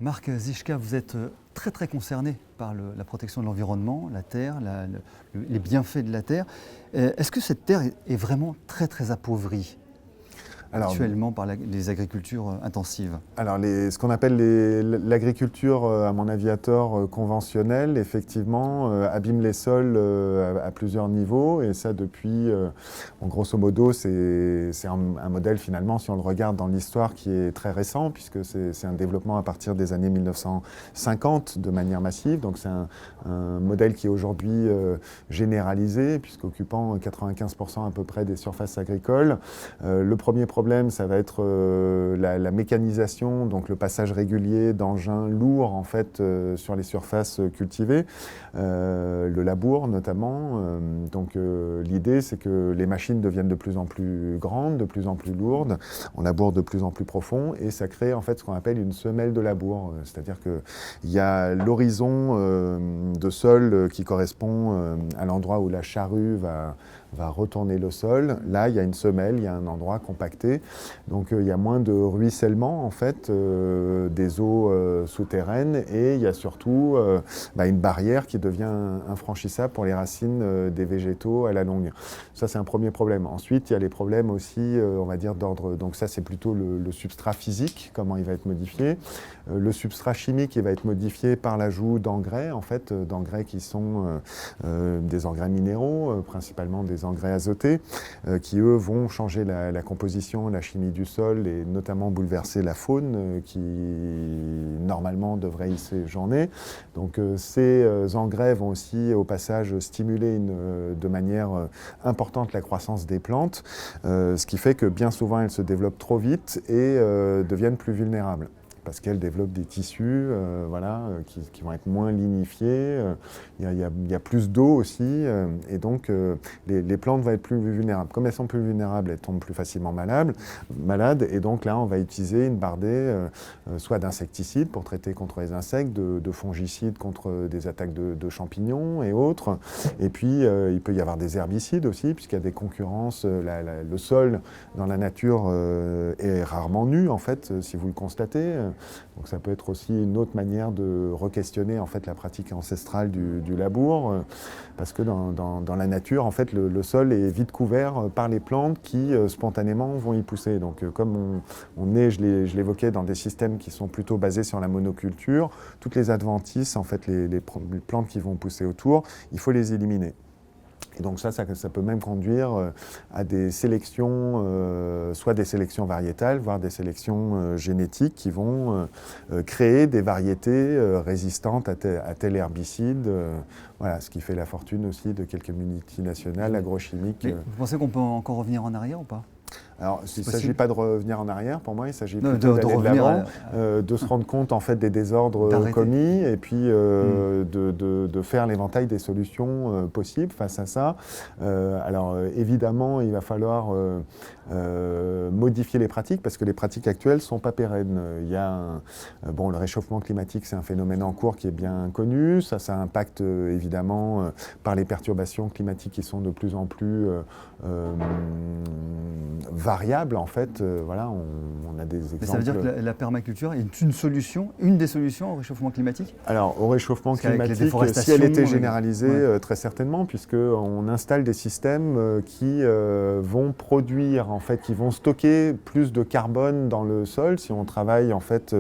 Marc Zichka, vous êtes très très concerné par la protection de l'environnement, la terre, les bienfaits de la terre. Est-ce que cette terre est vraiment très très appauvrie actuellement par les agricultures intensives? Alors, ce qu'on appelle l'agriculture, à mon avis à tort, conventionnelle, effectivement, abîme les sols à plusieurs niveaux. Et ça, depuis, grosso modo, c'est un modèle, finalement, si on le regarde dans l'histoire, qui est très récent, puisque c'est un développement à partir des années 1950 de manière massive. Donc, c'est un modèle qui est aujourd'hui généralisé, puisqu'occupant 95% à peu près des surfaces agricoles. Le premier problème, ça va être la mécanisation, donc le passage régulier d'engins lourds en fait sur les surfaces cultivées, le labour notamment. Donc l'idée, c'est que les machines deviennent de plus en plus grandes, de plus en plus lourdes, on laboure de plus en plus profond, et ça crée en fait ce qu'on appelle une semelle de labour, c'est-à-dire qu'il y a l'horizon de sol qui correspond à l'endroit où la charrue va retourner le sol. Là, il y a une semelle, il y a un endroit compacté. Donc, il y a moins de ruissellement, en fait, des eaux souterraines. Et il y a surtout une barrière qui devient infranchissable pour les racines des végétaux à la longue. Ça, c'est un premier problème. Ensuite, il y a les problèmes aussi, on va dire, d'ordre... Donc ça, c'est plutôt le substrat physique, comment il va être modifié. Le substrat chimique, il va être modifié par l'ajout d'engrais, en fait, d'engrais qui sont des engrais minéraux, principalement des engrais azotés, qui eux vont changer la composition, la chimie du sol et notamment bouleverser la faune qui normalement devrait y séjourner. Donc ces engrais vont aussi au passage stimuler de manière importante la croissance des plantes, ce qui fait que bien souvent elles se développent trop vite et deviennent plus vulnérables, parce qu'elles développent des tissus qui vont être moins lignifiés. Il y a plus d'eau aussi, et donc les plantes vont être plus vulnérables. Comme elles sont plus vulnérables, elles tombent plus facilement malades, et donc là, on va utiliser une bardée, soit d'insecticides pour traiter contre les insectes, de fongicides contre des attaques de champignons et autres. Et puis, il peut y avoir des herbicides aussi, puisqu'il y a des concurrences. Le sol, dans la nature, est rarement nu, en fait, si vous le constatez. Donc ça peut être aussi une autre manière de re-questionner en fait la pratique ancestrale du labour, parce que dans la nature, en fait, le sol est vite couvert par les plantes qui spontanément vont y pousser. Donc comme on est, je l'évoquais, dans des systèmes qui sont plutôt basés sur la monoculture, toutes les adventices, en fait, les plantes qui vont pousser autour, il faut les éliminer. Et donc ça peut même conduire à des sélections, soit des sélections variétales, voire des sélections génétiques qui vont créer des variétés résistantes à tel herbicide. Voilà, ce qui fait la fortune aussi de quelques multinationales agrochimiques. Mais vous pensez qu'on peut encore revenir en arrière ou pas ? Alors, il ne s'agit pas de revenir en arrière, pour moi, il s'agit plutôt de d'aller de l'avant, à... de se rendre compte en fait des désordres commis, et puis de faire l'éventail des solutions possibles face à ça. Alors, évidemment, il va falloir modifier les pratiques, parce que les pratiques actuelles ne sont pas pérennes. Il y a le réchauffement climatique, c'est un phénomène en cours qui est bien connu. Ça impacte évidemment par les perturbations climatiques qui sont de plus en plus variables, en fait. Voilà, on a des exemples. Mais ça veut dire que la permaculture est une des solutions au réchauffement climatique ? Alors, au réchauffement climatique, si elle était généralisée, très certainement, puisqu'on installe des systèmes qui vont produire, en fait, qui vont stocker plus de carbone dans le sol. Si on travaille, en fait,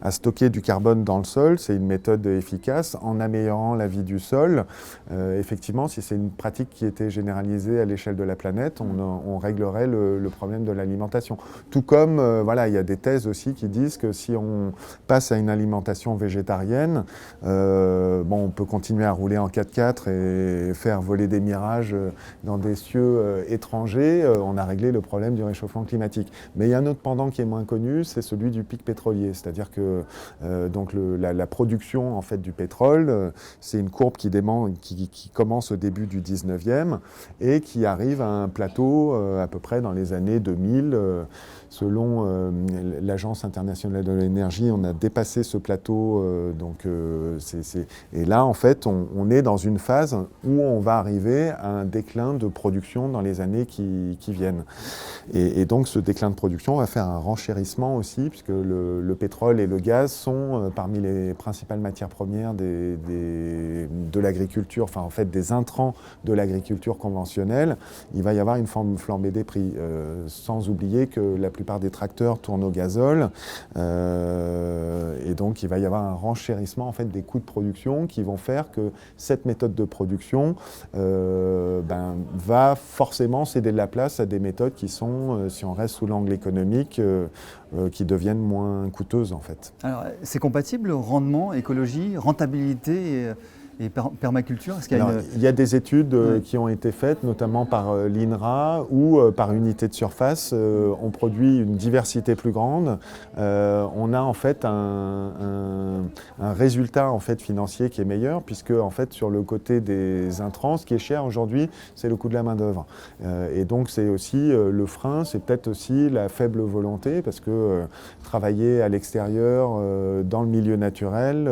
à stocker du carbone dans le sol, c'est une méthode efficace en améliorant la vie du sol. Effectivement, si c'est une pratique qui était généralisée à l'échelle de la planète, on réglerait le problème de l'alimentation. Tout comme, il y a des thèses aussi qui disent que si on passe à une alimentation végétarienne, on peut continuer à rouler en 4x4 et faire voler des mirages dans des cieux étrangers. On a réglé le problème du réchauffement climatique. Mais il y a un autre pendant qui est moins connu, c'est celui du pic pétrolier. C'est-à-dire que la production, en fait, du pétrole, c'est une courbe qui commence au début du 19e et qui arrive à un plateau à peu près dans les années années 2000. Selon l'Agence internationale de l'énergie, on a dépassé ce plateau. Et là, en fait, on est dans une phase où on va arriver à un déclin de production dans les années qui viennent. Et donc, ce déclin de production va faire un renchérissement aussi, puisque le pétrole et le gaz sont parmi les principales matières premières de l'agriculture, enfin, en fait, des intrants de l'agriculture conventionnelle. Il va y avoir une flambée des prix, sans oublier que la plupart des tracteurs tournent au gazole, et donc il va y avoir un renchérissement en fait, des coûts de production qui vont faire que cette méthode de production va forcément céder de la place à des méthodes qui sont, si on reste sous l'angle économique, qui deviennent moins coûteuses en fait. Alors c'est compatible, rendement, écologie, rentabilité et permaculture? Il y a des études qui ont été faites, notamment par l'INRA, où par unité de surface, on produit une diversité plus grande. On a en fait un résultat en fait, financier qui est meilleur, puisque en fait, sur le côté des intrants, ce qui est cher aujourd'hui, c'est le coût de la main-d'œuvre. Et donc c'est aussi le frein, c'est peut-être aussi la faible volonté, parce que travailler à l'extérieur, dans le milieu naturel,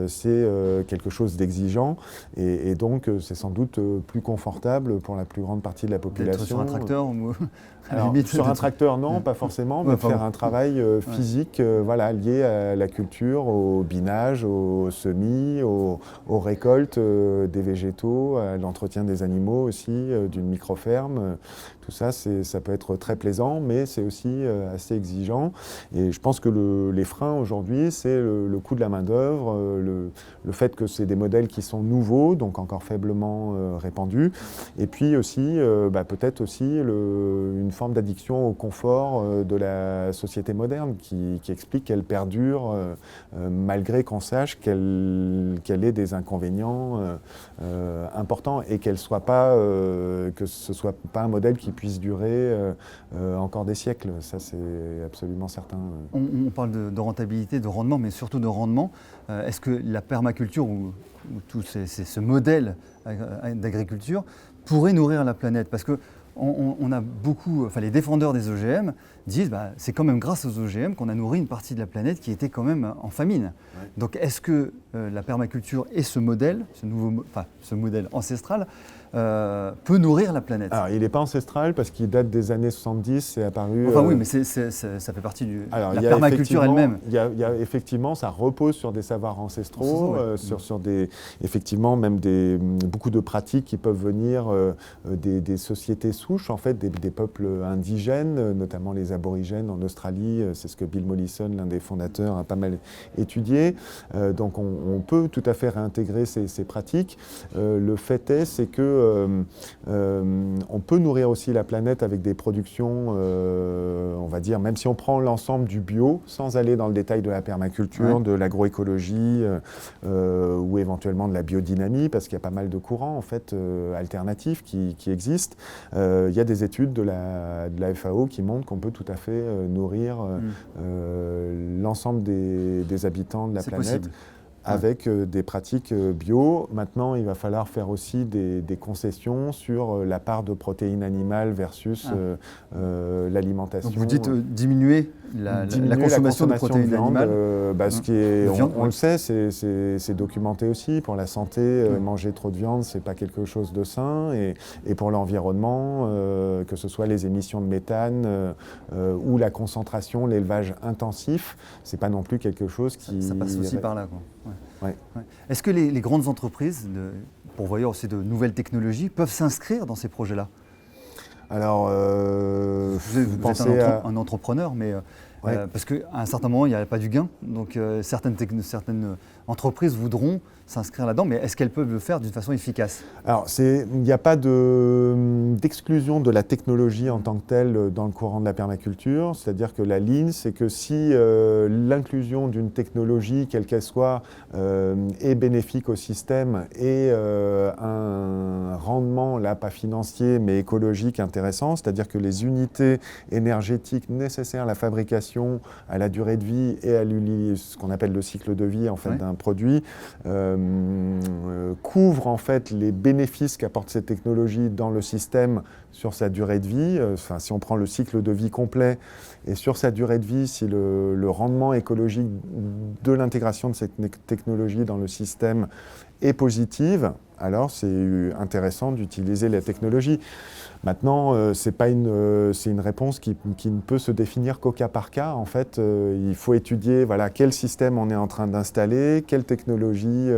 c'est quelque chose d'exigeant et donc c'est sans doute plus confortable pour la plus grande partie de la population. D'être sur un tracteur ou... Alors, sur un tracteur, non, pas forcément, mais faire un travail physique lié à la culture, au binage, au semis, aux récoltes des végétaux, à l'entretien des animaux aussi, d'une microferme. Tout ça, ça peut être très plaisant, mais c'est aussi assez exigeant. Et je pense que les freins aujourd'hui, c'est le coût de la main-d'œuvre, le fait que c'est des modèles qui sont nouveaux, donc encore faiblement répandus. Et puis aussi, peut-être aussi une forme d'addiction au confort de la société moderne qui explique qu'elle perdure malgré qu'on sache qu'elle ait des inconvénients importants et que ce soit pas un modèle qui puisse durer encore des siècles. Ça, c'est absolument certain. On parle de rentabilité, de rendement, mais surtout de rendement. Est-ce que la permaculture ou tout ce modèle d'agriculture pourrait nourrir la planète? Parce que on a beaucoup, les défendeurs des OGM disent c'est quand même grâce aux OGM qu'on a nourri une partie de la planète qui était quand même en famine. Ouais. Donc est-ce que la permaculture et ce modèle, ce modèle ancestral, peut nourrir la planète? Alors, il n'est pas ancestral parce qu'il date des années 70, c'est apparu... Enfin oui, mais ça fait partie de la permaculture elle-même. Il y a effectivement, ça repose sur des savoirs ancestraux, sur effectivement même beaucoup de pratiques qui peuvent venir des sociétés souches, en fait, des peuples indigènes, notamment les aborigènes en Australie. C'est ce que Bill Mollison, l'un des fondateurs, a pas mal étudié. Donc on peut tout à fait réintégrer ces pratiques. Le fait est, c'est que on peut nourrir aussi la planète avec des productions, on va dire, même si on prend l'ensemble du bio, sans aller dans le détail de la permaculture, de l'agroécologie ou éventuellement de la biodynamie, parce qu'il y a pas mal de courants en fait, alternatifs qui existent. Il y a des études de la FAO qui montrent qu'on peut tout à fait nourrir l'ensemble des habitants de la planète. Possible. Avec des pratiques bio. Maintenant, il va falloir faire aussi des concessions sur la part de protéines animales versus l'alimentation. Donc vous dites diminuer la consommation de protéines animales. On le sait, c'est documenté aussi. Pour la santé, manger trop de viande, c'est pas quelque chose de sain. Et pour l'environnement, que ce soit les émissions de méthane ou la concentration, l'élevage intensif, c'est pas non plus quelque chose qui... Ça passe aussi par là, quoi. Ouais. Est-ce que les grandes entreprises, pourvoyeurs aussi de nouvelles technologies, peuvent s'inscrire dans ces projets-là? Alors, vous êtes un entrepreneur, mais parce qu'à un certain moment, il n'y a pas du gain. Donc certaines entreprises voudront s'inscrire là-dedans, mais est-ce qu'elles peuvent le faire d'une façon efficace? Alors, il n'y a pas d'exclusion de la technologie en tant que telle dans le courant de la permaculture. C'est-à-dire que la ligne, c'est que si l'inclusion d'une technologie, quelle qu'elle soit, est bénéfique au système et un rendement, là, pas financier, mais écologique intéressant, c'est-à-dire que les unités énergétiques nécessaires à la fabrication l'utilisation, à la durée de vie et à ce qu'on appelle le cycle de vie en fait, d'un produit, couvre en fait les bénéfices qu'apporte cette technologie dans le système sur sa durée de vie. Si on prend le cycle de vie complet et sur sa durée de vie, si le rendement écologique de l'intégration de cette technologie dans le système est positive, alors c'est intéressant d'utiliser la technologie. Maintenant, c'est une réponse qui ne peut se définir qu'au cas par cas. En fait, il faut étudier quel système on est en train d'installer, de quelle technologie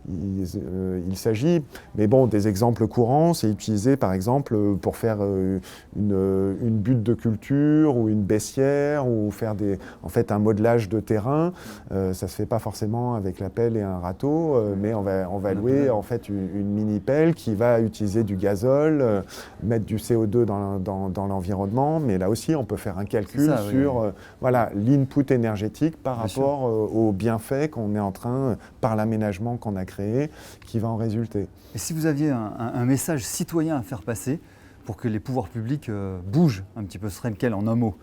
il s'agit. Mais bon, des exemples courants, c'est utilisé par exemple pour faire une butte de culture ou une baissière ou faire un modelage de terrain. Ça ne se fait pas forcément avec la pelle et un râteau, mais on va louer en fait une mini-pelle qui va utiliser du gazole, mettre du CO2 dans l'environnement, mais là aussi on peut faire un calcul sur l'input énergétique par rapport aux bienfaits qu'on est en train, par l'aménagement qu'on a créé, qui va en résulter. Et si vous aviez un message citoyen à faire passer pour que les pouvoirs publics bougent un petit peu, ce serait lequel en un mot ?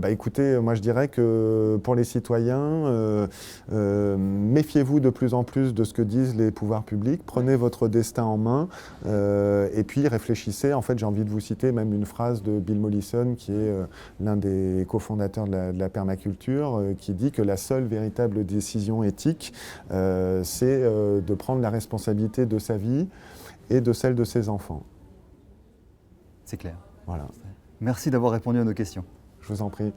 Écoutez, moi je dirais que pour les citoyens, méfiez-vous de plus en plus de ce que disent les pouvoirs publics, prenez votre destin en main et puis réfléchissez. En fait, j'ai envie de vous citer même une phrase de Bill Mollison, qui est l'un des cofondateurs de la permaculture, qui dit que la seule véritable décision éthique, c'est de prendre la responsabilité de sa vie et de celle de ses enfants. C'est clair. Voilà. Merci d'avoir répondu à nos questions. Je vous en prie.